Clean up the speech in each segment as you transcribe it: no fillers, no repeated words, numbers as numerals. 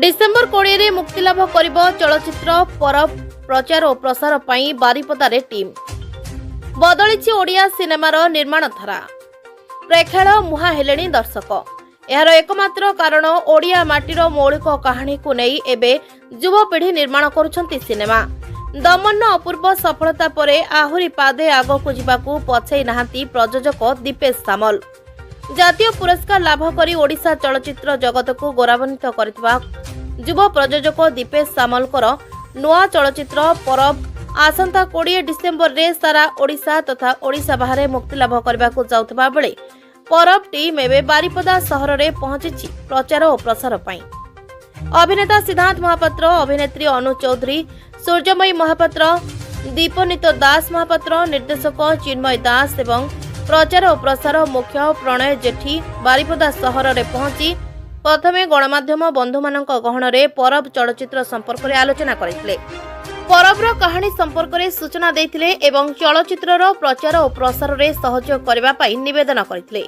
December 20 रे मुक्तिलाभ करिब चलचित्र परब प्रचार और प्रसार पाई बारिपदारे टीम बदलिछि ओडिया सिनेमार निर्माण धारा प्रेक्षालय मुहा हेलेनी दर्शक यार एकमात्र कारण ओडिया माटीर मौलिक कहानी को नहीं एबे युवपीढ़ी निर्माण करुछंती सिनेमा दमन अपूर्व सफलता परे आहुरी पादे आगकु जिबाकु पछै नाहांती प्रयोजक दीपेश सामल जातीय पुरस्कार लाभ करी ओडिशा चलचित्र जगत को गौरवान्वित करथिबा युव प्रयोजक दीपेश सामलकर नुआ चलचित्र परब आसंता 20 डिसेम्बर रे सारा ओडिशा तथा ओडिशा बाहर मुक्तिलाभ करबाकु जाउथबा बेले परब टीम एबे बारिपदा सहर रे पहुंची प्रचार और प्रसार पाई अभिनेता सिद्धांत महापात्र अभिनेत्री अनु चौधरी सूर्यमयी महापात्र दीपनीत दास महापात्र निर्देशक चिन्मय दास एवं प्रचार और प्रसार मुख्य प्रणय जेठी बारिपदा सहर रे पहुंची प्रथमे गणमाध्यम बंधु मानक गहन रे परब चलचित्र संपर्क रे आलोचना करथिले परबर कहानी संपर्क रे सूचना देथिले एवं चलचित्रर प्रचार और प्रसार रे सहयोग करबा पई निवेदन करथिले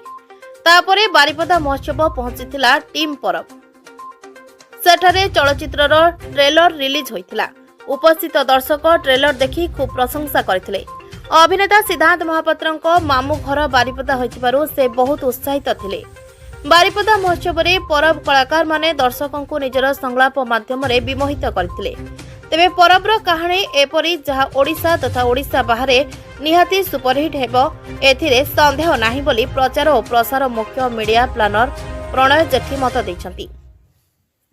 तापरे बारिपदा महोत्सव पहुंचीथिला टीम परब सेठारे चलचित्रर ट्रेलर रिलीज होइथिला उपस्थित दर्शक ट्रेलर देखि खूब प्रशंसा करथिले अभिनेता सिद्धांत महापात्रଙ୍କ मामू घर बारिपदा होइथिबारु से बहुत उत्साहित थिले बारिपदा महोत्सव रे परब कलाकार माने दर्शकों को निजर संलाप माध्यम रे विमोहित करथिले तेबे परबर कहानी एपरी जहा ओडिशा तथा ओडिशा बाहरे निहाती सुपरहिट हेबो एथिरे संदेह नाही बोली प्रचार और प्रसार मुख्य मीडिया प्लानर प्रणय जेठी मत दैछंती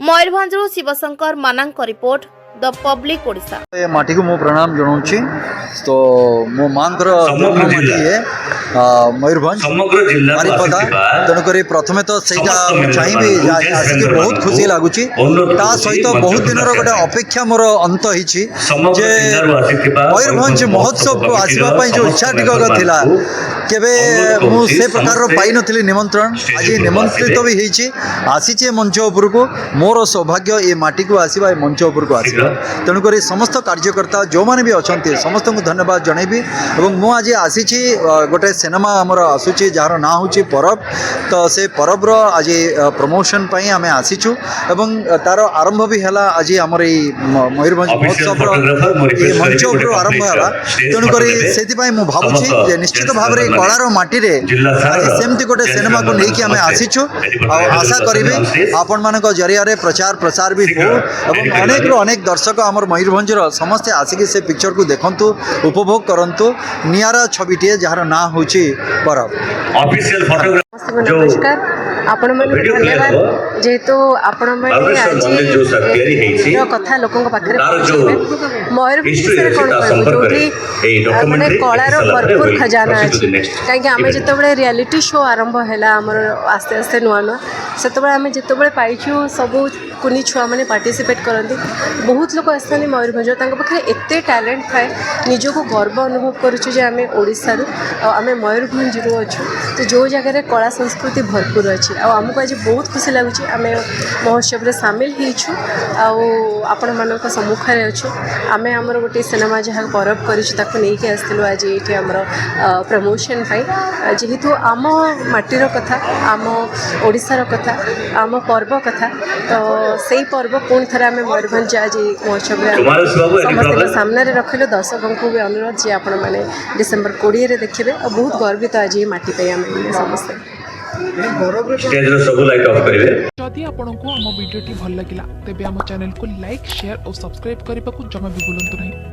मयूरभंजरू Shivshankar Manank report the public Odisha माटी को मो प्रणाम जनाऊँगी तो मो मांकर मयूरभंज बारिपदा तेणुक प्रथम तो सहीटा चाहिए आसिक बहुत खुशी लगुच सहित बहुत दिन गोटे अपेक्षा मोर अंत होती मयूरभंज महोत्सव को आसवाई जो इच्छा टिकक थिला केबे से प्रकार पाई नी निमंत्रण आज निमंत्रित भी होती आसीचे मंच उपर को मोर सौभाग्य ये माटी को आसवा ये मंच उपर को आसवा तेणुक समस्त कार्यकर्ता जो मैंने भी अच्छा समस्त को धन्यवाद जनइबी और मुझे आज आसी गोटे सिनेमा आमर आसूची जार ना हूँ परब तो से परबर आज प्रमोशन पाई आम आसीचु एवं तार आरंभ भी है आज आमर मयूरभंज महोत्सव मंच उपर आरंभ है तेणुक से भावुँ निश्चित भाव में कलार माटी सेमती गोटे सिनेमा को लेकिन आम आसीचु आशा करी आपण मान जरिया प्रचार प्रसार भी हो अनेक रु अनेक दर्शक आमर मयूरभंजर समस्ते आसिक से पिक्चर को देखंतु उपभोग करंतु नियारा छविटे जार ना हूँ परब नमस्कार आपण मन धन्यवाद जेहेतु आपण मैंने आज कथा लोकों पाखे मयूरभंज कौन कहूँ मैंने कलार भरपूर खजाना अच्छी कहीं आम जो रियलिटी शो आरंभ है आमर आस्ते आस्ते नुआ नुआ से आम जो पाइचु सबू कुनी छुआ मैंने पार्टिसिपेट करती बहुत लोग आसते मयूरभंज पाखे एत टैलेंट थाए निजको गर्व अनुभव करें ओडिशा आम मयूरभंज अच्छु तो जो जगह कला संस्कृति भरपूर अच्छी आमको आज बहुत खुशी लगुच आम महोत्सव में सामिल होइछु आपण मान सम्मुखें अच्छु आम आमर गोटे सिनेमा जहाँ परब करके आसलु आज ये आमर प्रमोशन जेहेतु आम माटीर कथा आम ओडिशार कथा आम पर्व कथा तो से पर्व पुणी थे आम मयूरभंज आज महोत्सव समस्त सामने रखिलु दर्शकों को भी अनुरोध जे आपण मैंने डिसेम्बर 20 रे देखिए और बहुत गर्वित आज ये माटी पे आम समस्ते जदि आपंक आम भिडी भल लगा तेब आम चैनल को लाइक शेयर और सब्सक्राइब करने को जमा भी भूलु नहीं।